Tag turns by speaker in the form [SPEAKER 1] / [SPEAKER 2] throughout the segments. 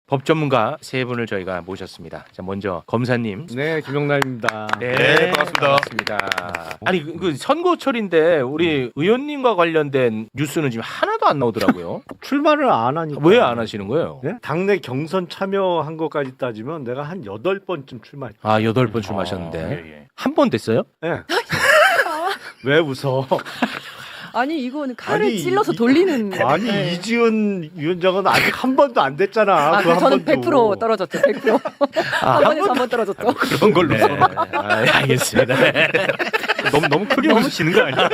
[SPEAKER 1] 법 전문가 세 분을 저희가 모셨습니다. 자, 먼저 검사님.
[SPEAKER 2] 네, 김영남입니다.
[SPEAKER 1] 네,
[SPEAKER 3] 반갑습니다.
[SPEAKER 1] 아니 그 선거철인데 우리 의원님과 관련된 뉴스는 지금 하나도 안 나오더라고요.
[SPEAKER 2] 출마를 안 하니까.
[SPEAKER 1] 왜 안 하시는 거예요?
[SPEAKER 2] 네? 당내 경선 참여한 것까지 따지면 내가 한 8번쯤 출마했죠.
[SPEAKER 1] 아, 8번 출마하셨는데
[SPEAKER 3] 예.
[SPEAKER 1] 한 번 됐어요?
[SPEAKER 2] 네. 왜 웃어?
[SPEAKER 4] 아니 이거는 칼을
[SPEAKER 2] 아니,
[SPEAKER 4] 찔러서 돌리는.
[SPEAKER 2] 아니
[SPEAKER 4] 네.
[SPEAKER 2] 이지은 위원장은 아직 한 번도 안 됐잖아.
[SPEAKER 4] 아,
[SPEAKER 2] 그한
[SPEAKER 4] 저는
[SPEAKER 2] 번도.
[SPEAKER 4] 100% 떨어졌죠. 100%. 한 번에서 한 번 떨어졌죠.
[SPEAKER 1] 그런 걸로. 네. 알겠습니다. 네. 너무 크게 웃으시는 거 아니에요?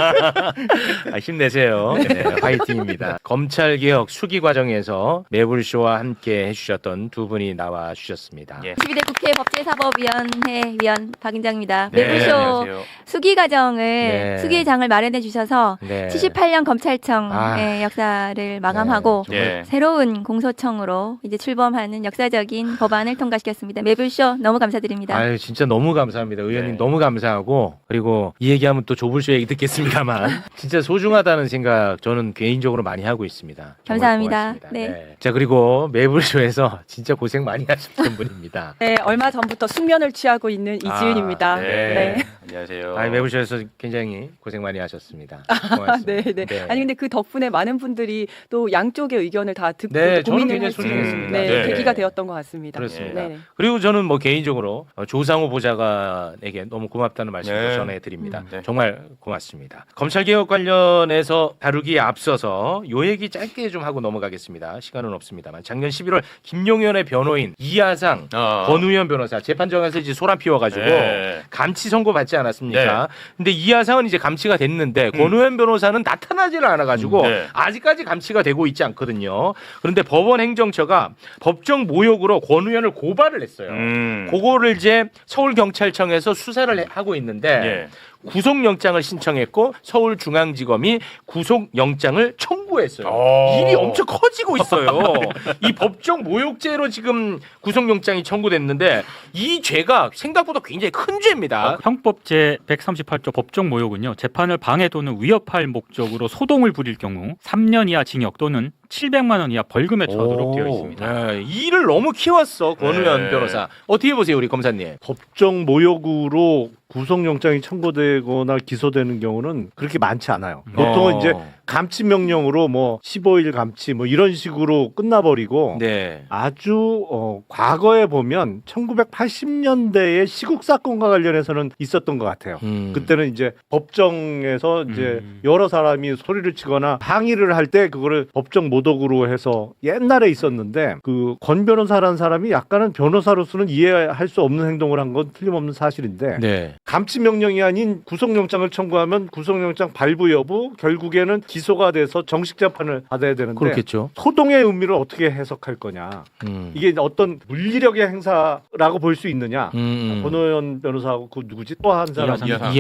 [SPEAKER 1] 힘내세요. 네, 화이팅입니다. 검찰개혁 수기 과정에서 매불쇼와 함께 해주셨던 두 분이 나와 주셨습니다.
[SPEAKER 3] 예.
[SPEAKER 5] 22대 국회 법제사법위원회 위원 박인장입니다.
[SPEAKER 1] 네,
[SPEAKER 5] 매불쇼
[SPEAKER 3] 안녕하세요.
[SPEAKER 5] 수기 과정을
[SPEAKER 1] 네.
[SPEAKER 5] 수기의 장을 마련해 주셔서
[SPEAKER 1] 네.
[SPEAKER 5] 78년 검찰청의
[SPEAKER 1] 아.
[SPEAKER 5] 역사를 마감하고
[SPEAKER 1] 네,
[SPEAKER 3] 예.
[SPEAKER 5] 새로운 공소청으로 이제 출범하는 역사적인 법안을 통과시켰습니다. 매불쇼 너무 감사드립니다.
[SPEAKER 1] 아유, 진짜 너무 감사합니다. 의원님
[SPEAKER 3] 네.
[SPEAKER 1] 너무 감사하고, 그리고 이 얘기하면 또 조불쇼 얘기 듣겠습니다만 진짜 소중하다는 생각 저는 개인적으로 많이 하고 있습니다. 정말
[SPEAKER 5] 감사합니다.
[SPEAKER 1] 고맙습니다.
[SPEAKER 5] 네.
[SPEAKER 1] 자, 그리고 매불쇼에서 진짜 고생 많이 하셨던 분입니다.
[SPEAKER 4] 네, 얼마 전부터 숙면을 취하고 있는 이지은입니다.
[SPEAKER 1] 네.
[SPEAKER 3] 안녕하세요.
[SPEAKER 1] 매불쇼에서 굉장히 고생 많이 하셨습니다. 고맙습니다.
[SPEAKER 4] 네, 네. 아니 근데 그 덕분에 많은 분들이 또 양쪽의 의견을 다 듣고
[SPEAKER 1] 네,
[SPEAKER 4] 또
[SPEAKER 1] 저는
[SPEAKER 4] 고민을
[SPEAKER 1] 굉장히
[SPEAKER 4] 할 수
[SPEAKER 1] 소중했습니다.
[SPEAKER 4] 있는
[SPEAKER 3] 네.
[SPEAKER 4] 계기가 되었던 것 같습니다.
[SPEAKER 1] 그렇습니다.
[SPEAKER 4] 네.
[SPEAKER 1] 그리고 저는 뭐 개인적으로 조상우 보좌관에게 너무 고맙다는 말씀을
[SPEAKER 3] 네.
[SPEAKER 1] 전해드립니다.
[SPEAKER 3] 네.
[SPEAKER 1] 정말 고맙습니다. 검찰개혁 관련해서 다루기에 앞서서 요 얘기 짧게 좀 하고 넘어가겠습니다. 시간은 없습니다만 작년 11월 김용현의 변호인 이하상 권우현 변호사 재판정에서 이제 소란 피워가지고
[SPEAKER 3] 네.
[SPEAKER 1] 감치 선고 받지 않았습니까? 근데 이하상은 이제 감치가 됐는데 권우현 변호사는 나타나지를 않아가지고
[SPEAKER 3] 네.
[SPEAKER 1] 아직까지 감치가 되고 있지 않거든요. 그런데 법원 행정처가 법정 모욕으로 권우현을 고발을 했어요. 그거를 이제 서울경찰청에서 수사를 하고 있는데
[SPEAKER 3] 예.
[SPEAKER 1] 구속영장을 신청했고 서울중앙지검이 구속영장을 청구했어요. 일이 엄청 커지고 있어요. 이 법정 모욕죄로 지금 구속영장이 청구됐는데 이 죄가 생각보다 굉장히 큰 죄입니다.
[SPEAKER 6] 형법 제 138조 법정 모욕은요. 재판을 방해 또는 위협할 목적으로 소동을 부릴 경우 3년 이하 징역 또는 700만 원 이하 벌금에 처하도록 되어 있습니다.
[SPEAKER 1] 네, 일을 너무 키웠어 권우현
[SPEAKER 3] 네.
[SPEAKER 1] 변호사. 어떻게 보세요 우리 검사님?
[SPEAKER 2] 법정 모욕으로 구속영장이 청구되거나 기소되는 경우는 그렇게 많지 않아요. 보통은 이제 감치 명령으로 뭐 15일 감치 뭐 이런 식으로 끝나버리고
[SPEAKER 1] 네.
[SPEAKER 2] 아주 과거에 보면 1980년대의 시국 사건과 관련해서는 있었던 것 같아요. 그때는 이제 법정에서 이제 여러 사람이 소리를 치거나 항의를 할 때 그거를 법정 모독으로 해서 옛날에 있었는데 그 권 변호사라는 사람이 약간은 변호사로서는 이해할 수 없는 행동을 한 건 틀림없는 사실인데
[SPEAKER 1] 네.
[SPEAKER 2] 감치 명령이 아닌 구속영장을 청구하면 구속영장 발부 여부 결국에는 기소가 돼서 정식 재판을 받아야 되는데
[SPEAKER 1] 그렇겠죠.
[SPEAKER 2] 소동의 의미를 어떻게 해석할 거냐. 이게 어떤 물리력의 행사라고 볼 수 있느냐. 권호연 변호사하고 그 누구지 또 한 사람
[SPEAKER 1] 이하상.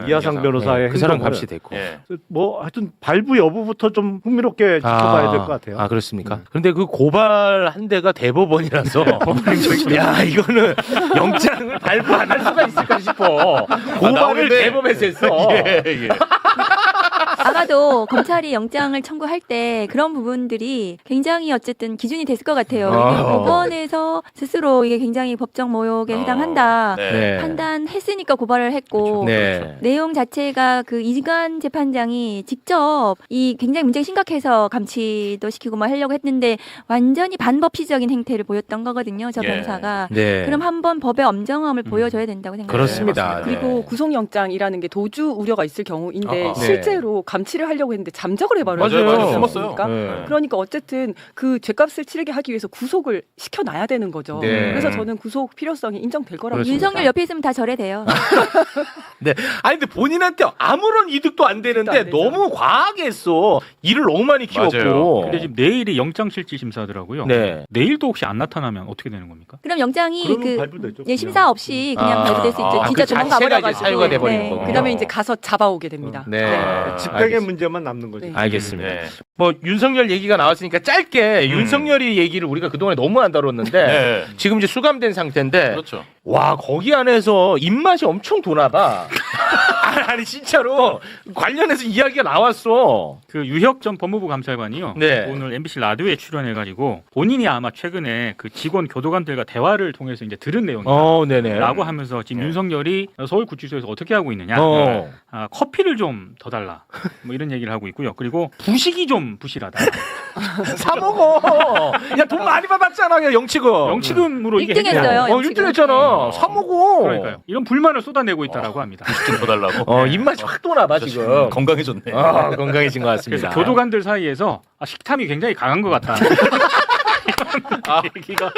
[SPEAKER 2] 이하상 변호사의
[SPEAKER 1] 그 사람
[SPEAKER 2] 행동을
[SPEAKER 1] 감시 됐고.
[SPEAKER 3] 예.
[SPEAKER 2] 뭐 하여튼 발부 여부부터 좀 흥미롭게 지켜봐야 될 것 같아요.
[SPEAKER 1] 아 그렇습니까? 그런데 그 고발한 데가 대법원이라서 야 이거는 영장을 발부 안 할 수가 있을까 싶어. 고발을
[SPEAKER 3] 나오는데.
[SPEAKER 1] 대법에서 했어.
[SPEAKER 3] 예.
[SPEAKER 5] 아마도 검찰이 영장을 청구할 때 그런 부분들이 굉장히 어쨌든 기준이 됐을 것 같아요. 이게 법원에서 스스로 이게 굉장히 법정 모욕에 해당한다
[SPEAKER 3] 네.
[SPEAKER 5] 판단했으니까 고발을 했고
[SPEAKER 1] 네.
[SPEAKER 5] 내용 자체가 그 이관 재판장이 직접 이 굉장히 문제가 심각해서 감치도 시키고 뭐 하려고 했는데 완전히 반법치적인 행태를 보였던 거거든요. 저
[SPEAKER 3] 예.
[SPEAKER 5] 변호사가.
[SPEAKER 1] 네.
[SPEAKER 5] 그럼 한번 법의 엄정함을 보여줘야 된다고 생각해요.
[SPEAKER 1] 그렇습니다.
[SPEAKER 3] 네,
[SPEAKER 4] 그리고
[SPEAKER 1] 네.
[SPEAKER 4] 구속영장이라는 게 도주 우려가 있을 경우인데
[SPEAKER 3] 네.
[SPEAKER 4] 실제로 감치를 하려고 했는데 잠적을 해버려요.
[SPEAKER 3] 맞아요. 숨었어요.
[SPEAKER 1] 네.
[SPEAKER 4] 그러니까 어쨌든 그 죄값을 치르게 하기 위해서 구속을 시켜놔야 되는 거죠.
[SPEAKER 1] 네.
[SPEAKER 4] 그래서 저는 구속 필요성이 인정될 거라고
[SPEAKER 1] 그렇습니다.
[SPEAKER 5] 윤석열 옆에 있으면 다 절해돼요.
[SPEAKER 1] 네. 아니 근데 본인한테 아무런 이득도 안 되는데
[SPEAKER 4] 안 되죠.
[SPEAKER 1] 너무 과하게 했어. 일을 너무 많이 키웠고.
[SPEAKER 3] 맞아요.
[SPEAKER 6] 근데 지금 내일이 영장실질 심사더라고요.
[SPEAKER 1] 네.
[SPEAKER 6] 내일도 혹시 안 나타나면 어떻게 되는 겁니까?
[SPEAKER 5] 그럼 영장이
[SPEAKER 2] 그러면
[SPEAKER 5] 그
[SPEAKER 2] 발부되죠.
[SPEAKER 5] 예, 심사 없이 그냥 발부될 수 있죠. 진짜
[SPEAKER 1] 그
[SPEAKER 5] 도망가
[SPEAKER 1] 자체가 이제
[SPEAKER 5] 버려가지고.
[SPEAKER 1] 사유가 돼버리는 거군요.
[SPEAKER 4] 그다음에 이제 가서 잡아오게 됩니다.
[SPEAKER 1] 네.
[SPEAKER 2] 집행의
[SPEAKER 1] 알겠습니다.
[SPEAKER 2] 문제만 남는 거죠.
[SPEAKER 4] 네.
[SPEAKER 1] 알겠습니다.
[SPEAKER 3] 네.
[SPEAKER 1] 뭐 윤석열 얘기가 나왔으니까 짧게 윤석열이 얘기를 우리가 그동안에 너무 안 다뤘는데
[SPEAKER 3] 네.
[SPEAKER 1] 지금 이제 수감된 상태인데
[SPEAKER 3] 그렇죠.
[SPEAKER 1] 와 거기 안에서 입맛이 엄청 도나봐. 아니 진짜로 관련해서 이야기가 나왔어.
[SPEAKER 6] 그 유혁 전 법무부 감찰관이요.
[SPEAKER 1] 네.
[SPEAKER 6] 오늘 MBC 라디오에 출연해가지고 본인이 아마 최근에 그 직원 교도관들과 대화를 통해서 이제 들은 내용이다.
[SPEAKER 1] 네네.
[SPEAKER 6] 라고 하면서 지금 윤석열이 서울구치소에서 어떻게 하고 있느냐. 커피를 좀 더 달라. 뭐 이런 얘기를 하고 있고요. 그리고 부식이 좀 부실하다.
[SPEAKER 1] 사 먹어. 야 돈 많이 받았잖아, 영치금.
[SPEAKER 6] 영치금으로 이게
[SPEAKER 5] 1등 했어요.
[SPEAKER 1] 어, 1등 했잖아. 사 먹어.
[SPEAKER 6] 그러니까요. 이런 불만을 쏟아내고 있다라고 합니다.
[SPEAKER 3] 더 달라고.
[SPEAKER 1] 입맛이 확 도나봐 지금.
[SPEAKER 3] 건강해졌네.
[SPEAKER 1] 건강해진 것 같습니다.
[SPEAKER 6] 그래서 교도관들 사이에서 식탐이 굉장히 강한 것 같다. 이런 얘기가.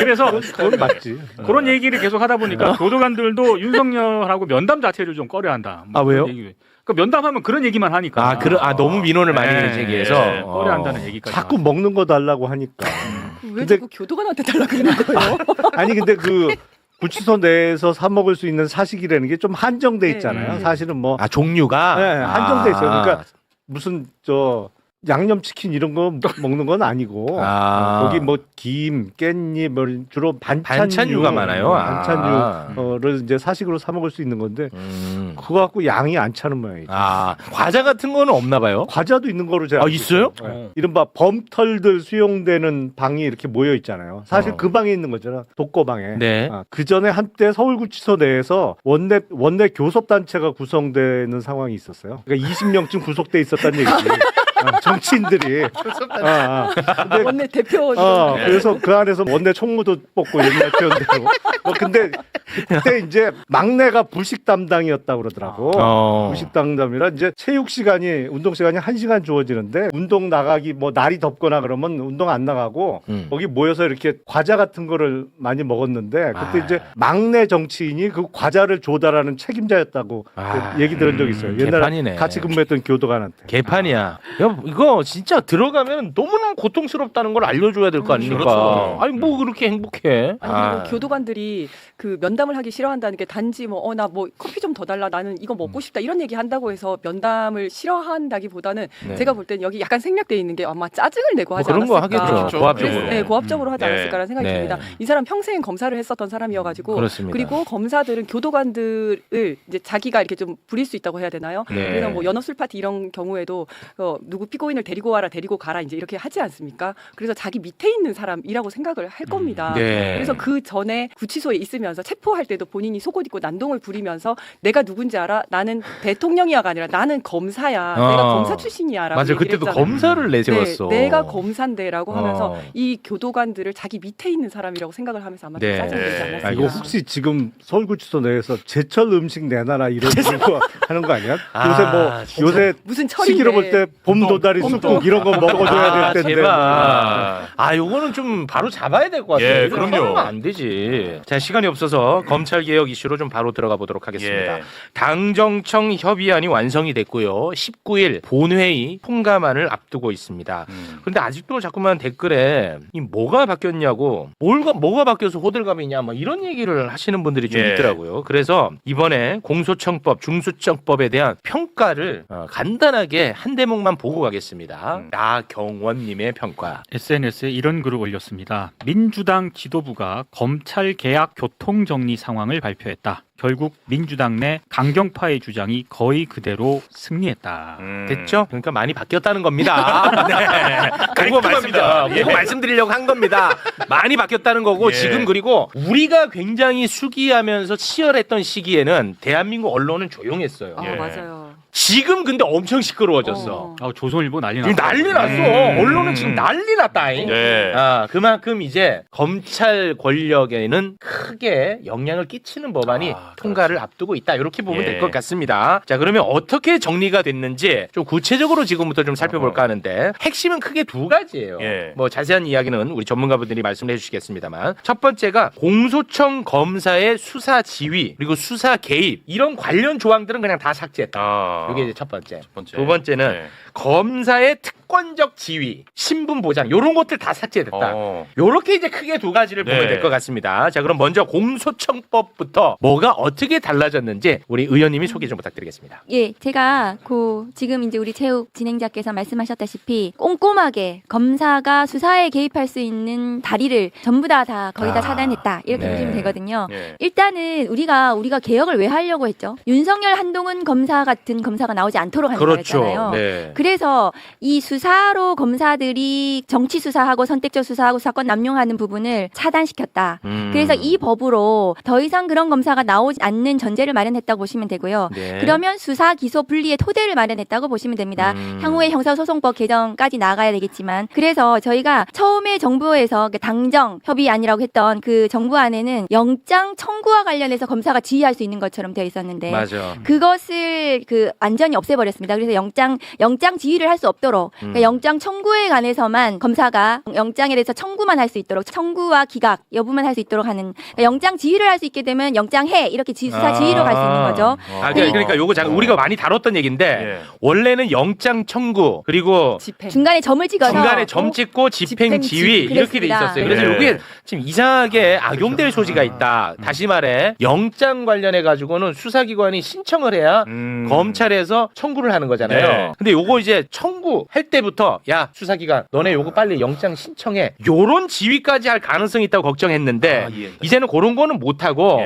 [SPEAKER 6] 그래서
[SPEAKER 2] 그건 맞지.
[SPEAKER 6] 그런 얘기를 계속 하다 보니까 교도관들도 윤석열하고 면담 자체를 좀 꺼려한다.
[SPEAKER 2] 아, 왜요?
[SPEAKER 6] 그 면담하면 그런 얘기만 하니까.
[SPEAKER 1] 너무 민원을 많이
[SPEAKER 6] 네,
[SPEAKER 1] 제기해서
[SPEAKER 6] 네, 꺼려한다는 얘기까지.
[SPEAKER 2] 자꾸 먹는 거 달라고 하니까.
[SPEAKER 4] 왜
[SPEAKER 2] 근데-
[SPEAKER 4] 자꾸 교도관한테 달라 그러는 거예요?
[SPEAKER 2] 아니 근데 그 구치소 내에서 사 먹을 수 있는 사식이라는 게 좀 한정돼 있잖아요.
[SPEAKER 4] 네.
[SPEAKER 2] 사실은 뭐
[SPEAKER 1] 종류가
[SPEAKER 2] 네, 한정돼 있어요. 그러니까 무슨 양념치킨 이런 거 먹는 건 아니고 거기 뭐 김, 깻잎 뭐 주로
[SPEAKER 1] 반찬류가 많아요.
[SPEAKER 2] 반찬류를 이제 사식으로 사 먹을 수 있는 건데 그거 갖고 양이 안 차는 모양이죠.
[SPEAKER 1] 과자 같은 거는 없나 봐요.
[SPEAKER 2] 과자도 있는 거로 제가 알고
[SPEAKER 1] 있어요?
[SPEAKER 2] 네. 이른바 범털들 수용되는 방이 이렇게 모여 있잖아요. 사실 그 방에 있는 거잖아. 독거방에.
[SPEAKER 1] 네.
[SPEAKER 2] 그 전에 한때 서울구치소 내에서 원내 교섭단체가 구성되는 상황이 있었어요. 그러니까 20명쯤 구속돼 있었다는 얘기지. 정치인들이. 근데
[SPEAKER 4] 원내 대표.
[SPEAKER 2] 그래서 그 안에서 원내 총무도 뽑고 옛날 표현대로. 근데 그때 이제 막내가 부식 담당이었다고 그러더라고. 부식 담당이라 이제 체육 시간이 운동 시간이 1시간 주어지는데 운동 나가기 뭐 날이 덥거나 그러면 운동 안 나가고 거기 모여서 이렇게 과자 같은 거를 많이 먹었는데 그때 이제 막내 정치인이 그 과자를 조달하는 책임자였다고 얘기 들은 적이 있어요. 옛날에
[SPEAKER 1] 개판이네.
[SPEAKER 2] 같이 근무했던 교도관한테.
[SPEAKER 1] 개판이야. 야, 이거 진짜 들어가면 너무너무 고통스럽다는 걸 알려줘야 될 거 아닙니까?
[SPEAKER 3] 그렇죠.
[SPEAKER 1] 아니 뭐 그렇게 행복해?
[SPEAKER 4] 아니 그리고 교도관들이 그 면담을 하기 싫어한다는 게 단지 나 뭐 커피 좀 더 달라 나는 이거 먹고 싶다 이런 얘기 한다고 해서 면담을 싫어한다기보다는
[SPEAKER 1] 네.
[SPEAKER 4] 제가 볼 때는 여기 약간 생략돼 있는 게 아마 짜증을 내고 하지
[SPEAKER 1] 그런 거
[SPEAKER 4] 않았을까.
[SPEAKER 1] 하겠죠.
[SPEAKER 3] 그렇죠.
[SPEAKER 1] 고압적으로.
[SPEAKER 4] 네, 고압적으로 하지
[SPEAKER 3] 네.
[SPEAKER 4] 않았을까라는 생각이
[SPEAKER 1] 네.
[SPEAKER 4] 듭니다. 이 사람 평생 검사를 했었던 사람이어가지고
[SPEAKER 1] 그렇습니다.
[SPEAKER 4] 그리고 검사들은 교도관들을 이제 자기가 이렇게 좀 부릴 수 있다고 해야 되나요?
[SPEAKER 1] 네.
[SPEAKER 4] 그래서 뭐 연어 술 파티 이런 경우에도 누구 피고인을 데리고 와라 데리고 가라 이제 이렇게 하지 않습니까? 그래서 자기 밑에 있는 사람이라고 생각을 할 겁니다.
[SPEAKER 1] 네.
[SPEAKER 4] 그래서 그 전에 구치소에 있으면서 체포할 때도 본인이 속옷 입고 난동을 부리면서 내가 누군지 알아? 나는 대통령이야가 아니라 나는 검사야. 내가 검사 출신이야라고
[SPEAKER 1] 맞아.
[SPEAKER 4] 얘기를
[SPEAKER 1] 그때도
[SPEAKER 4] 했잖아요.
[SPEAKER 1] 검사를 내세웠어.
[SPEAKER 4] 네, 내가 검사인데라고 하면서
[SPEAKER 1] 어.
[SPEAKER 4] 이 교도관들을 자기 밑에 있는 사람이라고 생각을 하면서 아마
[SPEAKER 1] 네.
[SPEAKER 4] 짜증내지
[SPEAKER 3] 네.
[SPEAKER 4] 않았을까.
[SPEAKER 2] 이거 혹시 지금 서울구치소 내에서 제철 음식 내놔라 이런 거 하는 거 아니야? 요새 뭐
[SPEAKER 1] 진짜.
[SPEAKER 2] 요새
[SPEAKER 4] 무슨 철인데
[SPEAKER 2] 시기로 볼 때 봄도다리 쑥국 이런 거 먹어줘야 될 텐데.
[SPEAKER 1] 제발. 요거는 좀 바로 잡아야 될 것 같아요.
[SPEAKER 3] 예,
[SPEAKER 1] 이런 거
[SPEAKER 3] 그럼요.
[SPEAKER 1] 하면 안 되지. 자, 시간이 없어서 검찰 개혁 이슈로 좀 바로 들어가 보도록 하겠습니다.
[SPEAKER 3] 예.
[SPEAKER 1] 당정청 협의안이 완성이 됐고요. 19일 본회의 통과만을 앞두고 있습니다. 그런데 아직도 자꾸만 댓글에 이 뭐가 바뀌었냐고, 뭐가 바뀌어서 호들갑이냐, 뭐 이런 얘기를 하시는 분들이 좀
[SPEAKER 3] 예.
[SPEAKER 1] 있더라고요. 그래서 이번에 공소청법, 중수청법에 대한 평가를 간단하게 한 대목만 보고 가겠습니다. 나경원님의 평가.
[SPEAKER 6] SNS에 이런 글을 올렸습니다. 민주당 지도부가 검찰 개혁 교통 정리 상황을 발표했다. 결국 민주당 내 강경파의 주장이 거의 그대로 승리했다.
[SPEAKER 1] 됐죠? 그러니까 많이 바뀌었다는 겁니다. 네. 그거 말씀드리려고 한 겁니다. 많이 바뀌었다는 거고
[SPEAKER 3] 예.
[SPEAKER 1] 지금 그리고 우리가 굉장히 수기하면서 치열했던 시기에는 대한민국 언론은 조용했어요.
[SPEAKER 4] 아,
[SPEAKER 3] 예.
[SPEAKER 4] 맞아요.
[SPEAKER 1] 지금 근데 엄청 시끄러워졌어.
[SPEAKER 6] 조선일보 난리
[SPEAKER 1] 지금
[SPEAKER 6] 났어.
[SPEAKER 1] 난리 났어. 언론은 지금 난리 났다잉.
[SPEAKER 3] 네.
[SPEAKER 1] 그만큼 이제 검찰 권력에는 크게 영향을 끼치는 법안이 통과를 앞두고 있다. 이렇게 보면
[SPEAKER 3] 예.
[SPEAKER 1] 될 것 같습니다. 자, 그러면 어떻게 정리가 됐는지 좀 구체적으로 지금부터 좀 살펴볼까 하는데 핵심은 크게 두 가지예요.
[SPEAKER 3] 예.
[SPEAKER 1] 뭐 자세한 이야기는 우리 전문가분들이 말씀해 주시겠습니다만 첫 번째가 공소청 검사의 수사 지휘 그리고 수사 개입 이런 관련 조항들은 그냥 다 삭제했다. 이게 이제 첫 번째.
[SPEAKER 3] 번째.
[SPEAKER 1] 두 번째는
[SPEAKER 3] 네.
[SPEAKER 1] 검사의 특별 사건적 지위, 신분 보장 요런 것들 다 삭제됐다. 요렇게 이제 크게 두 가지를 보면 될 것 같습니다. 자, 그럼 먼저 공소청법부터 뭐가 어떻게 달라졌는지 우리 의원님이 소개 좀 부탁드리겠습니다.
[SPEAKER 5] 예, 제가 지금 이제 우리 체육 진행자께서 말씀하셨다시피 꼼꼼하게 검사가 수사에 개입할 수 있는 다리를 전부 다 거의 다 차단했다 이렇게
[SPEAKER 1] 네.
[SPEAKER 5] 보시면 되거든요.
[SPEAKER 1] 네.
[SPEAKER 5] 일단은 우리가 개혁을 왜 하려고 했죠? 윤석열, 한동훈 검사 같은 검사가 나오지 않도록 하는
[SPEAKER 1] 그렇죠.
[SPEAKER 5] 거였잖아요.
[SPEAKER 1] 네.
[SPEAKER 5] 그래서 이 수사로 검사들이 정치 수사하고 선택적 수사하고 사건 남용하는 부분을 차단시켰다. 그래서 이 법으로 더 이상 그런 검사가 나오지 않는 전제를 마련했다고 보시면 되고요.
[SPEAKER 1] 네.
[SPEAKER 5] 그러면 수사, 기소, 분리의 토대를 마련했다고 보시면 됩니다. 향후에 형사소송법 개정까지 나가야 되겠지만 그래서 저희가 처음에 정부에서 당정 협의 안이라고 했던 그 정부안에는 영장 청구와 관련해서 검사가 지휘할 수 있는 것처럼 되어 있었는데
[SPEAKER 1] 맞아.
[SPEAKER 5] 그것을 완전히 없애버렸습니다. 그래서 영장 지휘를 할 수 없도록 그러니까 영장 청구에 관해서만 검사가 영장에 대해서 청구만 할 수 있도록 청구와 기각 여부만 할 수 있도록 하는 그러니까 영장 지휘를 할 수 있게 되면 영장해 이렇게 수사 지휘로 갈 수 있는 거죠.
[SPEAKER 1] 그러니까 요거 우리가 많이 다뤘던 얘기인데 원래는 영장 청구 그리고
[SPEAKER 4] 집행.
[SPEAKER 5] 중간에 점을 찍어서
[SPEAKER 1] 중간에 점 찍고 집행 지휘 이렇게 돼 있었어요. 그래서
[SPEAKER 2] 네.
[SPEAKER 1] 이게 지금 이상하게 악용될 소지가 있다. 다시 말해 영장 관련해 가지고는 수사기관이 신청을 해야 검찰에서 청구를 하는 거잖아요.
[SPEAKER 2] 네.
[SPEAKER 1] 근데 요거 이제 청구할 때부터 야 수사기관 너네 요거 빨리 영장 신청해. 요런 지휘까지 할 가능성이 있다고 걱정했는데 이제는 그런 거는 못 하고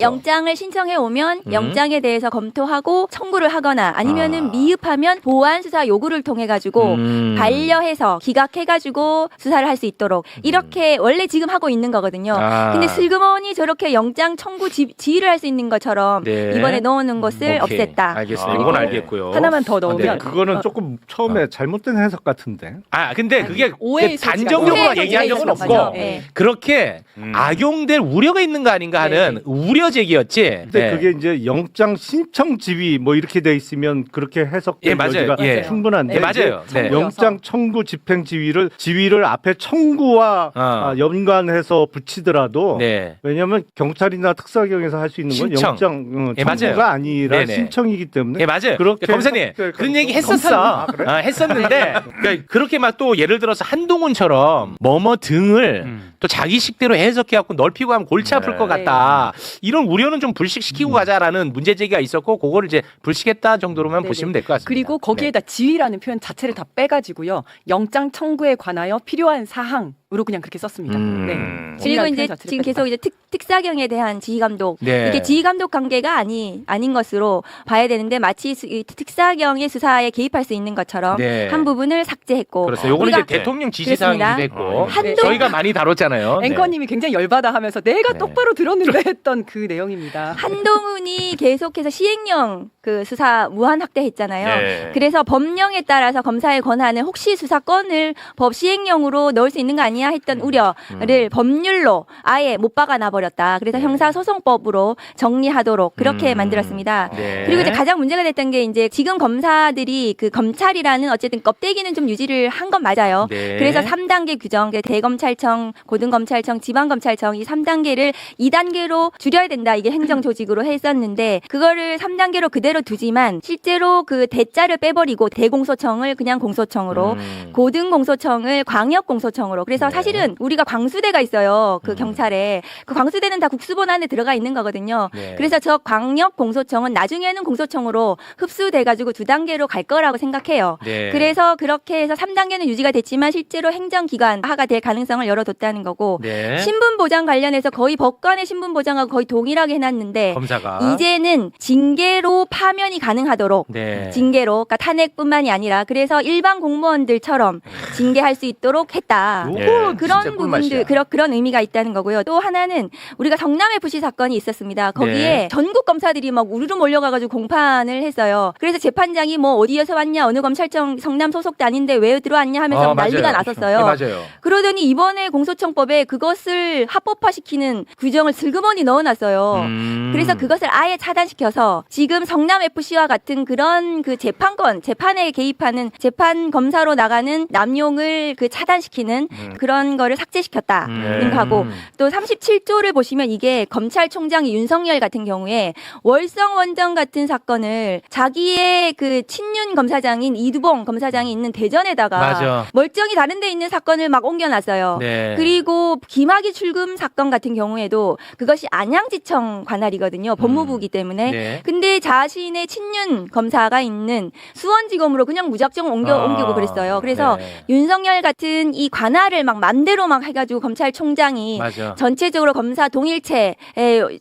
[SPEAKER 5] 영장을 신청해 오면 영장에 대해서 검토하고 청구를 하거나 아니면은 미흡하면 보완 수사 요구를 통해 가지고 반려해서 기각해 가지고 수사를 할 수 있도록 이렇게 원래 지금 하고 있는 거거든요. 근데 슬그머니 저렇게 영장 청구 지휘를 할 수 있는 것처럼
[SPEAKER 1] 네.
[SPEAKER 5] 이번에 넣어놓은 것을
[SPEAKER 1] 오케이.
[SPEAKER 5] 없앴다.
[SPEAKER 1] 알겠습니다. 이건 알겠고요.
[SPEAKER 4] 하나만 더 넣으면
[SPEAKER 2] 그거는 조금 처음에 잘못된 해석 같은데.
[SPEAKER 1] 근데 그게
[SPEAKER 4] 오해의
[SPEAKER 1] 단정적으로
[SPEAKER 5] 오해의
[SPEAKER 1] 얘기한 적은
[SPEAKER 5] 소지가
[SPEAKER 1] 없고
[SPEAKER 5] 있는 거죠. 네.
[SPEAKER 1] 그렇게 악용될 우려가 있는 거 아닌가 하는 우려 제기였지.
[SPEAKER 2] 근데
[SPEAKER 1] 네.
[SPEAKER 2] 그게 이제 영장 신청 지휘 뭐 이렇게 돼 있으면 그렇게 해석될
[SPEAKER 1] 예, 맞아요.
[SPEAKER 2] 여지가
[SPEAKER 1] 예.
[SPEAKER 2] 충분한데
[SPEAKER 1] 예, 맞아요.
[SPEAKER 2] 이제
[SPEAKER 1] 네.
[SPEAKER 2] 영장 청구 집행 지휘를 앞에 청구와 연관해서 붙이더라도
[SPEAKER 1] 네.
[SPEAKER 2] 왜냐하면 경찰이나 특사경에서 할 수 있는 건
[SPEAKER 1] 신청.
[SPEAKER 2] 영장
[SPEAKER 1] 예,
[SPEAKER 2] 청구가
[SPEAKER 1] 맞아요.
[SPEAKER 2] 아니라
[SPEAKER 1] 네네.
[SPEAKER 2] 신청이기 때문에
[SPEAKER 1] 예, 맞아요.
[SPEAKER 2] 그렇게
[SPEAKER 1] 검사님
[SPEAKER 2] 해석될
[SPEAKER 1] 그런 얘기
[SPEAKER 2] 가능성이
[SPEAKER 1] 했었어.
[SPEAKER 2] 그래?
[SPEAKER 1] 했었는데 그러니까 그렇게 막 또 예를 들어서 한동훈처럼 뭐뭐 등을 또 자기 식대로 해석해갖고 넓히고 하면 골치 아플 것 같다. 이런 우려는 좀 불식시키고 가자라는 문제 제기가 있었고 그거를 이제 불식했다 정도로만
[SPEAKER 4] 네네.
[SPEAKER 1] 보시면 될 것 같습니다.
[SPEAKER 4] 그리고 거기에다 지휘라는 표현 자체를 다 빼가지고요. 영장 청구에 관하여 필요한 사항으로 그냥 그렇게 썼습니다. 네.
[SPEAKER 5] 그리고
[SPEAKER 4] 지휘라는
[SPEAKER 5] 이제
[SPEAKER 4] 표현 자체를
[SPEAKER 5] 지금
[SPEAKER 4] 뺐다.
[SPEAKER 5] 계속 이제 특사경에 대한 지휘감독
[SPEAKER 1] 네.
[SPEAKER 5] 이게 지휘감독 관계가 아닌 것으로 봐야 되는데 마치 이 특사경의 수사에 개입할 수 있는 것처럼
[SPEAKER 1] 네.
[SPEAKER 5] 한 부분을 삭제했고
[SPEAKER 1] 그렇죠. 요거는 이제
[SPEAKER 5] 우리가
[SPEAKER 1] 대통령 지시사항이기도 했고
[SPEAKER 5] 한동-
[SPEAKER 1] 저희가 많이 다뤘잖아요.
[SPEAKER 4] 앵커님이 굉장히 열받아 하면서 내가
[SPEAKER 1] 네.
[SPEAKER 4] 똑바로 들었는데 했던 그 내용입니다.
[SPEAKER 5] 한동훈이 계속해서 시행령 그 수사 무한 확대했잖아요.
[SPEAKER 1] 네.
[SPEAKER 5] 그래서 법령에 따라서 검사의 권한을 혹시 수사권을 법 시행령으로 넣을 수 있는 거 아니야 했던 우려를 법률로 아예 못 박아놔 버렸다. 그래서 형사소송법으로 정리하도록 그렇게 만들었습니다.
[SPEAKER 1] 네.
[SPEAKER 5] 그리고 이제 가장 문제가 됐던 게 이제 지금 검사들이 그 검찰이라는 어쨌든 껍데기는 좀 유지를 한 건 맞아요.
[SPEAKER 1] 네.
[SPEAKER 5] 그래서 3단계 규정, 대검찰청, 고등검찰청, 지방검찰청 이 3단계를 2단계로 줄여야 된다. 이게 행정조직으로 했었는데 그거를 3단계로 그대로 두지만 실제로 그 대자를 빼버리고 대공소청을 그냥 공소청으로 고등공소청을 광역공소청으로 그래서
[SPEAKER 1] 네.
[SPEAKER 5] 사실은 우리가 광수대가 있어요. 그 경찰에. 그 광수대는 다 국수본 안에 들어가 있는 거거든요.
[SPEAKER 1] 네.
[SPEAKER 5] 그래서 저 광역공소청은 나중에는 공소청으로 흡수돼가지고 2단계로 갈 거라고 생각해요.
[SPEAKER 1] 네.
[SPEAKER 5] 그래서 그렇게 해서 3단계는 유지가 됐지만 실제로 행정기관화가 될 가능성을 열어뒀다는 거고
[SPEAKER 1] 네.
[SPEAKER 5] 신분보장 관련해서 거의 법관의 신분보장하고 거의 동일하게 해놨는데
[SPEAKER 1] 검사가
[SPEAKER 5] 이제는 징계로 파면이 가능하도록
[SPEAKER 1] 네.
[SPEAKER 5] 징계로 그러니까 탄핵뿐만이 아니라 그래서 일반 공무원들처럼 징계할 수 있도록 했다.
[SPEAKER 1] 요거
[SPEAKER 5] 그런
[SPEAKER 1] 진짜
[SPEAKER 5] 부분들
[SPEAKER 1] 꿀맛이야.
[SPEAKER 5] 그런 의미가 있다는 거고요. 또 하나는 우리가 성남 FC 사건이 있었습니다. 거기에
[SPEAKER 1] 네.
[SPEAKER 5] 전국 검사들이 막 우르르 몰려가지고 공판을 했어요. 그래서 재판장이 뭐 어디에서 왔냐, 어느 검찰청 성남 소속도 아닌데 왜 들어왔냐 하면서 난리가
[SPEAKER 1] 맞아요.
[SPEAKER 5] 났었어요.
[SPEAKER 1] 네, 맞아요.
[SPEAKER 5] 그러더니 이번에 공소청법에 그것을 합법화시키는 규정을 슬그머니 넣어놨어요. 그래서 그것을 아예 차단시켜서 지금 성남 경남 FC와 같은 그런 그 재판에 개입하는 재판 검사로 나가는 남용을 그 차단시키는 그런 거를 삭제시켰다는 거고 또 37조를 보시면 이게 검찰총장 윤석열 같은 경우에 월성 원전 같은 사건을 자기의 그 친윤 검사장인 이두봉 검사장이 있는 대전에다가
[SPEAKER 1] 맞아.
[SPEAKER 5] 멀쩡히 다른 데 있는 사건을 막 옮겨놨어요.
[SPEAKER 1] 네.
[SPEAKER 5] 그리고 김학의 출금 사건 같은 경우에도 그것이 안양지청 관할이거든요. 법무부기 때문에.
[SPEAKER 1] 네.
[SPEAKER 5] 근데 자신의 친윤 검사가 있는 수원지검으로 그냥 무작정 옮기고 그랬어요. 그래서
[SPEAKER 1] 네.
[SPEAKER 5] 윤석열 같은 이 관할을 막 맘대로 막 해가지고 검찰총장이
[SPEAKER 1] 맞아.
[SPEAKER 5] 전체적으로 검사 동일체로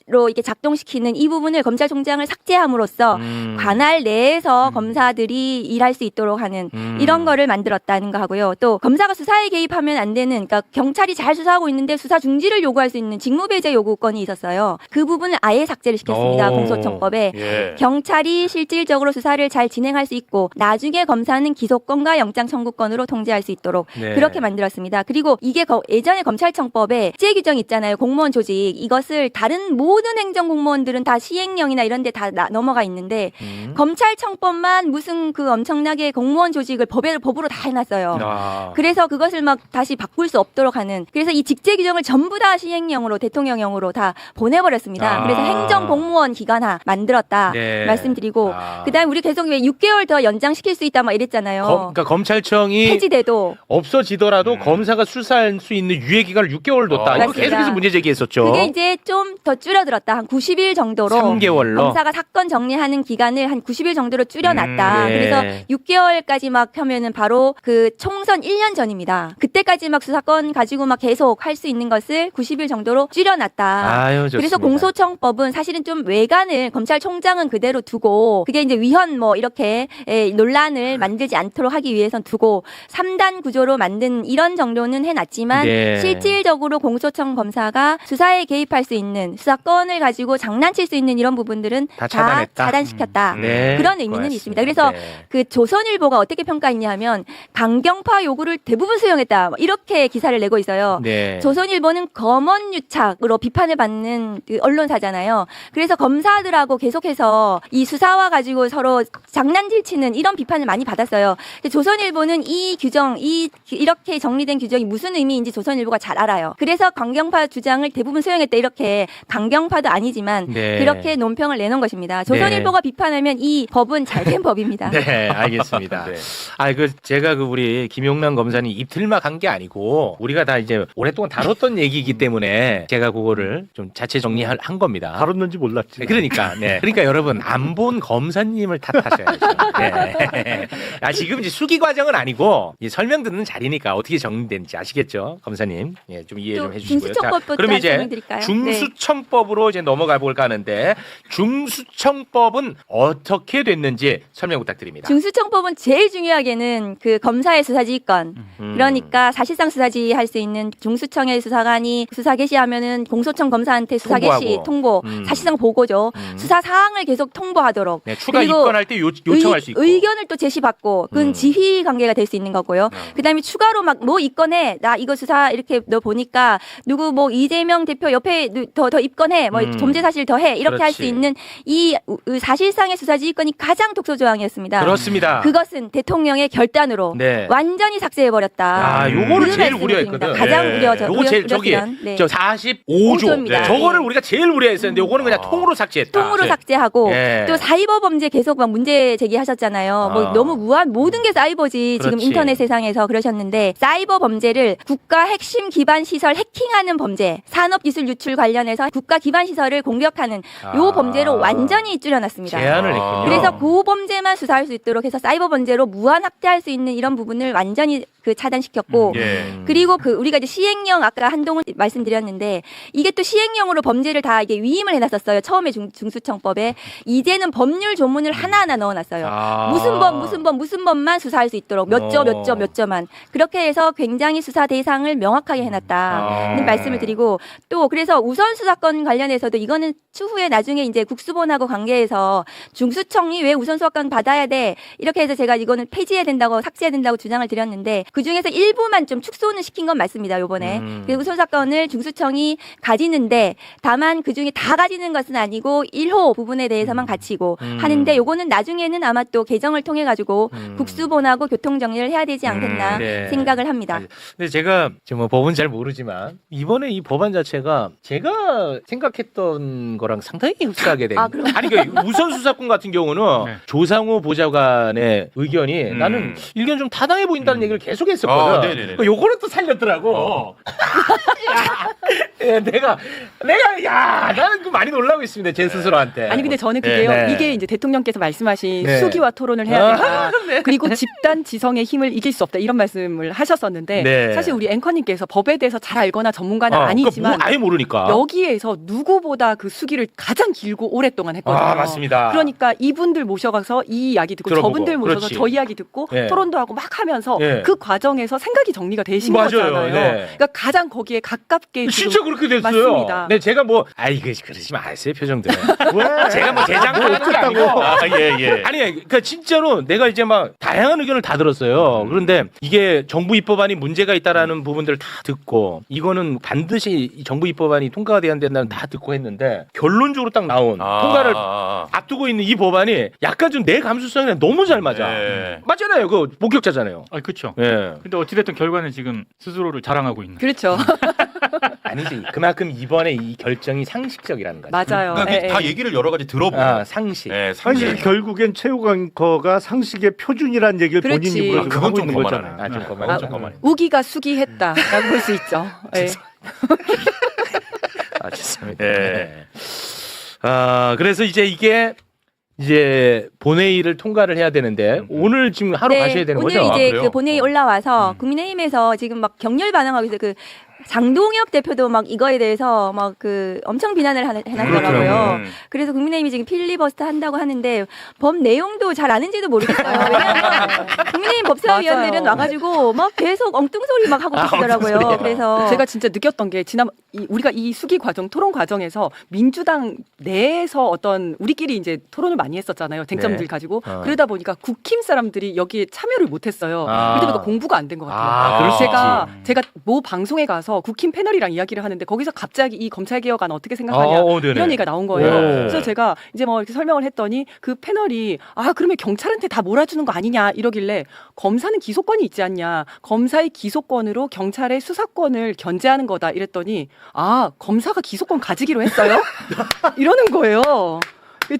[SPEAKER 5] 이렇게 작동시키는 이 부분을 검찰총장을 삭제함으로써 관할 내에서 검사들이 일할 수 있도록 하는 이런 거를 만들었다는 거 하고요. 또 검사가 수사에 개입하면 안 되는, 그러니까 경찰이 잘 수사하고 있는데 수사 중지를 요구할 수 있는 직무배제 요구권이 있었어요. 그 부분을 아예 삭제를 시켰습니다.
[SPEAKER 1] 오.
[SPEAKER 5] 공소청법에.
[SPEAKER 1] 예.
[SPEAKER 5] 경찰이 실질적으로 수사를 잘 진행할 수 있고 나중에 검사는 기소권과 영장 청구권으로 통제할 수 있도록
[SPEAKER 1] 네.
[SPEAKER 5] 그렇게 만들었습니다. 그리고 이게 예전에 검찰청법에 제 규정 있잖아요. 공무원 조직. 이것을 다른 모든 행정 공무원들은 다 시행령이나 이런 데 다 넘어가 있는데 검찰청법만 무슨 그 엄청나게 공무원 조직을 법으로 다 해놨어요.
[SPEAKER 1] 아.
[SPEAKER 5] 그래서 그것을 막 다시 바꿀 수 없도록 하는, 그래서 이 직제 규정을 전부 다 시행령으로 대통령령으로 다 보내버렸습니다.
[SPEAKER 1] 아.
[SPEAKER 5] 그래서 행정공무원 기관화 만들었다
[SPEAKER 1] 네.
[SPEAKER 5] 말씀드리고
[SPEAKER 1] 아.
[SPEAKER 5] 그다음에 우리 계속 왜 6개월 더 연장시킬 수 있다 막 이랬잖아요.
[SPEAKER 1] 그러니까 검찰청이
[SPEAKER 5] 폐지돼도
[SPEAKER 1] 없어지더라도 검사가 수사할 수 있는 유예 기간을 6개월 뒀다. 이거
[SPEAKER 5] 맞습니다.
[SPEAKER 1] 계속해서 문제 제기했었죠.
[SPEAKER 5] 그게 이제 좀 더 줄어들었다. 한 90일 정도로
[SPEAKER 1] 3개월로.
[SPEAKER 5] 검사가 사건 정리하는 기간을 한 90일 정도로 줄여놨다.
[SPEAKER 1] 네.
[SPEAKER 5] 그래서 6개월까지 막 하면은 바로 그 총선 1년 전입니다. 그때까지 막 수사권 가지고 막 계속 할 수 있는 것을 90일 정도로 줄여놨다.
[SPEAKER 1] 아유, 좋습니다.
[SPEAKER 5] 그래서 공소청법은 사실은 좀 외관을 검찰총장은 그대로 두고 그게 이제 위헌 뭐 이렇게 논란을 만들지 않도록 하기 위해선 두고 3단 구조로 만든 이런 정도는 해놨지만
[SPEAKER 1] 네.
[SPEAKER 5] 실질적으로 공소청 검사가 수사에 개입할 수 있는 수사권을 가지고 장난칠 수 있는 이런 부분들은
[SPEAKER 1] 다
[SPEAKER 5] 다
[SPEAKER 1] 차단했다.
[SPEAKER 5] 차단시켰다.
[SPEAKER 1] 네.
[SPEAKER 5] 그런 의미는
[SPEAKER 1] 고맙습니다.
[SPEAKER 5] 있습니다. 그래서
[SPEAKER 1] 네.
[SPEAKER 5] 그 조선일보가 어떻게 평가했냐 하면 강경파 요구를 대부분 수용했다. 이렇게 기사를 내고 있어요.
[SPEAKER 1] 네.
[SPEAKER 5] 조선일보는 검언유착으로 비판을 받는 그 언론사잖아요. 그래서 검사들하고 계속해서 이 수사와 가지고 서로 장난질치는 이런 비판을 많이 받았어요. 조선일보는 이 규정, 이렇게 정리된 규정이 무슨 의미인지 조선일보가 잘 알아요. 그래서 강경파 주장을 대부분 수용했다. 이렇게 강경파도 아니지만
[SPEAKER 1] 네.
[SPEAKER 5] 그렇게 논평을 내놓은 것입니다. 조선일보가 비판하면 이 법은 잘된 법입니다.
[SPEAKER 1] 네, 알겠습니다. 제가 우리 김용남 검사님 입틀막 한 게 아니고 우리가 다 이제 오랫동안 다뤘던 얘기이기 때문에 제가 그거를 좀 자체 정리한 겁니다.
[SPEAKER 2] 다뤘는지 몰랐지.
[SPEAKER 1] 그러니까, 네. 그러니까 여러분 안 본 검사님을 탓하셔야죠. 네. 지금 이제 수기 과정은 아니고 이제 설명 듣는 자리니까 어떻게 정리되는지 아시겠죠, 검사님? 예, 좀 이해 좀 해주시고요.
[SPEAKER 5] 중수청법부터
[SPEAKER 1] 그럼 이제
[SPEAKER 5] 설명드릴까요?
[SPEAKER 1] 중수청법으로 이제 넘어가 볼까 하는데 중수청법은 어떻게 됐는지 설명 부탁드립니다.
[SPEAKER 5] 중수청법은 제일 중요하게는 그 검사의 수사지휘권. 그러니까 사실상 수사지 할 수 있는 중수청의 수사관이 수사 개시하면은 공소청 검사한테 수사 개시
[SPEAKER 1] 통보하고.
[SPEAKER 5] 통보, 사실상 보고죠. 수사 사항을 계속 통보하도록.
[SPEAKER 1] 네, 추가
[SPEAKER 5] 그리고
[SPEAKER 1] 입건할 때 요청할 수 있고.
[SPEAKER 5] 의견을 또 제시받고 그건 지휘 관계가 될 수 있는 거고요. 그다음에 추가로 막 뭐 입건해. 나 이거 수사 이렇게 너 보니까 누구 뭐 이재명 대표 옆에 더 입건해. 뭐 점제 사실 더 해. 이렇게 할 수
[SPEAKER 1] 그렇지.
[SPEAKER 5] 있는 이 사실상의 수사지휘권이 가장 독소 조항이었습니다.
[SPEAKER 1] 그렇습니다.
[SPEAKER 5] 그것은 대통령의 결단으로
[SPEAKER 1] 네.
[SPEAKER 5] 완전히 삭제해버렸다.
[SPEAKER 1] 요거를
[SPEAKER 5] 그
[SPEAKER 1] 제일
[SPEAKER 5] 말씀을
[SPEAKER 1] 우려했거든.
[SPEAKER 5] 드립니다. 가장
[SPEAKER 1] 요거 제일 저기
[SPEAKER 5] 우려스러운, 네.
[SPEAKER 1] 저 45조.
[SPEAKER 5] 조입니다.
[SPEAKER 1] 저거를
[SPEAKER 5] 네.
[SPEAKER 1] 우리가 제일 우려했었는데 요거는 그냥 통으로 삭제했다.
[SPEAKER 5] 통으로 삭제하고
[SPEAKER 1] 예.
[SPEAKER 5] 또 사이버 범죄 계속 막 문제 제기하셨잖아요. 뭐 너무 모든 게 사이버지. 지금
[SPEAKER 1] 그렇지.
[SPEAKER 5] 인터넷 세상에서 그러셨는데 사이버 범죄를 국가 핵심 기반 시설 해킹하는 범죄, 산업 기술 유출 관련해서 국가 기반 시설을 공격하는 요 범죄로 완전히 줄여놨습니다.
[SPEAKER 1] 제한을 했군요.
[SPEAKER 5] 그래서 그 범죄만 수사할 수 있도록 해서 사이버 범죄로 무한 확대할 수 있는 이런 부분을 완전히 그 차단시켰고 그리고 그 우리가 이제 시행령 아까 한동훈 말씀드렸는데 이게 또 시행령으로 범죄를 다 이게 위임을 해놨었어요. 처음에 중수청법에 이제는 법률 조문을 하나하나 넣어놨어요. 무슨 법만 수사할 수 있도록 몇 점만 그렇게 해서 굉장히 수사 대상을 명확하게 해놨다는 말씀을 드리고 또 그래서 우선 수사권 관련해서도 이거는 추후에 나중에 이제 국수본하고 관계해서 중수청이 왜 우선 수사권 받아야 돼 이렇게 해서 제가 이거는 폐지해야 된다고 삭제해야 된다고 주장을 드렸는데 그 중에서 일부만 좀 축소는 시킨 건 맞습니다. 요번에 그래서 우선 사건을 중수청이 가지는데 다만 그 중에 다 가지는 것은 아니고 1호 부분에 대해서만 바치고 하는데 요거는 나중에는 아마 또 개정을 통해 가지고 국수본하고 교통 정리를 해야 되지 않겠나
[SPEAKER 1] 네.
[SPEAKER 5] 생각을 합니다.
[SPEAKER 1] 근데 제가 지금 뭐 법은 잘 모르지만 이번에 이 법안 자체가 제가 생각했던 거랑 상당히 흡사하게 된.
[SPEAKER 5] 아, 그럼?
[SPEAKER 1] 아니 그 우선 수사권 같은 경우는
[SPEAKER 6] 네.
[SPEAKER 1] 조상우 보좌관의 의견이 나는 의견 좀 타당해 보인다는 얘기를 계속했었거든.
[SPEAKER 3] 아, 네네네.
[SPEAKER 1] 요거는 또 살렸더라고. 야, 내가 야 나는 그 많이 놀라고 있습니다 제 스스로한테.
[SPEAKER 4] 아니 근데 저는 그게요.
[SPEAKER 1] 네.
[SPEAKER 4] 이게 이제 대통령께서 말씀하신
[SPEAKER 1] 네.
[SPEAKER 4] 수기와 토론을 해야 된다. 그리고 집단 지성의 힘을 이길 수 없다. 이런 말씀을 하셨었는데
[SPEAKER 1] 네.
[SPEAKER 4] 사실 우리 앵커님께서 법에 대해서 잘 알거나 전문가는
[SPEAKER 1] 그러니까
[SPEAKER 4] 아니지만
[SPEAKER 1] 뭐 아예 모르니까.
[SPEAKER 4] 여기에서 누구보다 그 수기를 가장 길고 오랫동안 했거든요.
[SPEAKER 1] 아 맞습니다.
[SPEAKER 4] 그러니까 이분들 모셔가서 이 이야기 듣고
[SPEAKER 1] 들어보고.
[SPEAKER 4] 저분들 모셔서
[SPEAKER 1] 그렇지.
[SPEAKER 4] 저 이야기 듣고
[SPEAKER 1] 예.
[SPEAKER 4] 토론도 하고 막 하면서
[SPEAKER 1] 예.
[SPEAKER 4] 그 과정에서 생각이 정리가 되신
[SPEAKER 1] 맞아요.
[SPEAKER 4] 거잖아요.
[SPEAKER 1] 네.
[SPEAKER 4] 그러니까 가장 거기에 가깝게 지금
[SPEAKER 1] 진짜 그렇게 됐어요.
[SPEAKER 4] 맞습니다.
[SPEAKER 1] 네, 제가 뭐 그러지 마세요 표정들.
[SPEAKER 2] 왜?
[SPEAKER 1] 제가 뭐 대장하는 게 아니고.
[SPEAKER 3] 예.
[SPEAKER 1] 아니, 그러니까 진짜로 내가 이제 막 다양한 의견을 다 들었어요. 그런데 이게 정부 입법안이 문제가 있다라는 부분들을 다 듣고 이거는 반드시 이 정부 입법안이 통과가 돼야 된다는 다 듣고 했는데 결론적으로 딱 나온 통과를 앞두고 있는 이 법안이 약간 좀 내 감수성이랑 너무 잘 맞아.
[SPEAKER 3] 네.
[SPEAKER 1] 맞잖아요. 그 목격자잖아요.
[SPEAKER 6] 아, 그렇죠.
[SPEAKER 1] 예.
[SPEAKER 6] 근데 어찌됐든 결과는 지금 스스로를 자랑하고 있는.
[SPEAKER 4] 그렇죠.
[SPEAKER 1] 아니지. 그만큼 이번에 이 결정이 상식적이라는 거죠.
[SPEAKER 4] 맞아요.
[SPEAKER 3] 그러니까
[SPEAKER 4] 예,
[SPEAKER 3] 다
[SPEAKER 4] 예.
[SPEAKER 3] 얘기를 여러 가지 들어보고.
[SPEAKER 1] 아, 상식.
[SPEAKER 3] 네,
[SPEAKER 2] 아니
[SPEAKER 3] 상식.
[SPEAKER 2] 결국엔 최욱 앵커가 상식의 표준이라는 얘기를
[SPEAKER 4] 그렇지.
[SPEAKER 2] 본인 입으로 지금
[SPEAKER 3] 그건
[SPEAKER 2] 하고
[SPEAKER 3] 좀
[SPEAKER 2] 있는
[SPEAKER 3] 거만하네.
[SPEAKER 2] 거잖아요.
[SPEAKER 1] 좀
[SPEAKER 3] 그건
[SPEAKER 1] 거만해.
[SPEAKER 3] 좀 거만해.
[SPEAKER 4] 우기가 수기했다라고 볼 수 있죠. 예.
[SPEAKER 1] 아, 죄송합니다.
[SPEAKER 3] 예.
[SPEAKER 1] 네. 그래서 이제 본회의를 통과를 해야 되는데 오늘 지금 하루 가셔야 되는
[SPEAKER 5] 오늘
[SPEAKER 1] 거죠?
[SPEAKER 5] 이제
[SPEAKER 3] 그래요?
[SPEAKER 5] 그 본회의 올라와서 국민의힘에서 지금 막 격렬 반응하고 있어요. 그 장동혁 대표도 막 이거에 대해서 막 그 엄청 비난을 해놨더라고요. 그래서 국민의힘이 지금 필리버스터 한다고 하는데 법 내용도 잘 아는지도 모르겠어요. 왜냐하면 국민의힘 법사위원들은
[SPEAKER 4] 맞아요.
[SPEAKER 5] 와가지고 막 계속 엉뚱소리 막 하고 계시더라고요. 그래서
[SPEAKER 4] 제가 진짜 느꼈던 게 우리가 이 수기 과정, 토론 과정에서 민주당 내에서 어떤 우리끼리 이제 토론을 많이 했었잖아요. 쟁점들
[SPEAKER 1] 네.
[SPEAKER 4] 가지고 그러다 보니까 국힘 사람들이 여기에 참여를 못했어요. 그러다 보니까 공부가 안 된 것 같아요.
[SPEAKER 1] 그럴 수
[SPEAKER 4] 제가 모 방송에 가서 국힘 패널이랑 이야기를 하는데 거기서 갑자기 이 검찰 개혁안 어떻게 생각하냐
[SPEAKER 1] 네네.
[SPEAKER 4] 이런 얘기가 나온 거예요.
[SPEAKER 1] 오.
[SPEAKER 4] 그래서 제가 이제 뭐 이렇게 설명을 했더니 그 패널이 그러면 경찰한테 다 몰아주는 거 아니냐 이러길래 검사는 기소권이 있지 않냐. 검사의 기소권으로 경찰의 수사권을 견제하는 거다 이랬더니 검사가 기소권 가지기로 했어요? 이러는 거예요.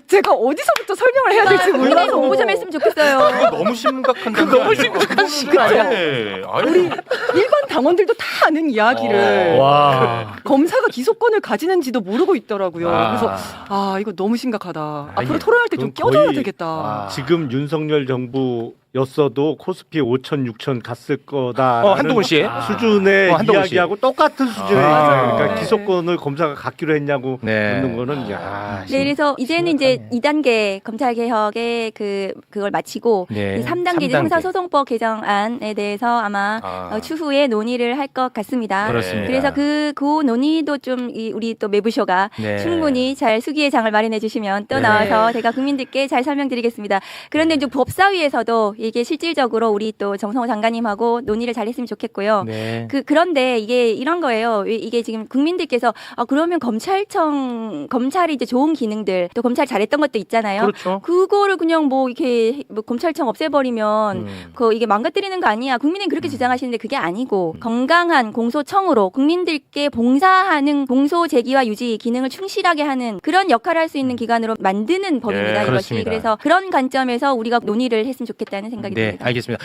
[SPEAKER 4] 제가 어디서부터 설명을 해야 될지
[SPEAKER 5] 국민의힘
[SPEAKER 4] 몰라서
[SPEAKER 5] 공부 좀 했으면 좋겠어요.
[SPEAKER 3] 그거 너무 심각한
[SPEAKER 1] 너무 심각한
[SPEAKER 3] 네.
[SPEAKER 4] 우리 일반 당원들도 다 아는 이야기를
[SPEAKER 1] 와.
[SPEAKER 4] 검사가 기소권을 가지는지도 모르고 있더라고요.
[SPEAKER 1] 아.
[SPEAKER 4] 그래서 이거 너무 심각하다.
[SPEAKER 1] 아니,
[SPEAKER 4] 앞으로 토론할 때 좀
[SPEAKER 2] 그건
[SPEAKER 4] 껴줘야
[SPEAKER 2] 거의-
[SPEAKER 4] 되겠다.
[SPEAKER 2] 지금 윤석열 정부였어도 코스피 5천 6천 갔을 거다.
[SPEAKER 1] 한동훈 씨.
[SPEAKER 2] 수준의
[SPEAKER 1] 한동훈 씨.
[SPEAKER 2] 이야기하고 똑같은 수준의
[SPEAKER 1] 맞아요.
[SPEAKER 2] 이야기. 그러니까
[SPEAKER 4] 네.
[SPEAKER 2] 기소권을 검사가 갖기로 했냐고
[SPEAKER 1] 네.
[SPEAKER 2] 묻는 거는 야.
[SPEAKER 5] 네, 그래서 이제는 이제 2단계 검찰 개혁의 그걸 마치고
[SPEAKER 1] 네.
[SPEAKER 5] 3단계 이제
[SPEAKER 1] 3단계.
[SPEAKER 5] 형사소송법 개정안에 대해서 아마 추후에 논의를 할 것 같습니다.
[SPEAKER 1] 그렇습니다.
[SPEAKER 5] 그래서 그 논의도 좀 우리 또 매부쇼가
[SPEAKER 1] 네.
[SPEAKER 5] 충분히 잘 수기의 장을 마련해 주시면 또
[SPEAKER 1] 네.
[SPEAKER 5] 나와서 제가 국민들께 잘 설명드리겠습니다. 그런데 이제 법사위에서도 이게 실질적으로 우리 또 정성호 장관님하고 논의를 잘 했으면 좋겠고요.
[SPEAKER 1] 네.
[SPEAKER 5] 그런데 이게 이런 거예요. 이게 지금 국민들께서 그러면 검찰이 이제 좋은 기능들 또 검찰 잘했던 것도 있잖아요.
[SPEAKER 1] 그렇죠.
[SPEAKER 5] 그거를 그냥 뭐 이렇게 뭐 검찰청 없애버리면 이게 망가뜨리는 거 아니야. 국민은 그렇게 주장하시는데 그게 아니고 건강한 공소청으로 국민들께 봉사하는 공소 제기와 유지 기능을 충실하게 하는 그런 역할을 할 수 있는 기관으로 만드는 법입니다. 이것이.
[SPEAKER 1] 그렇습니다.
[SPEAKER 5] 그래서 그런 관점에서 우리가 논의를 했으면 좋겠다는 생각이
[SPEAKER 1] 네,
[SPEAKER 5] 듭니다.
[SPEAKER 1] 알겠습니다.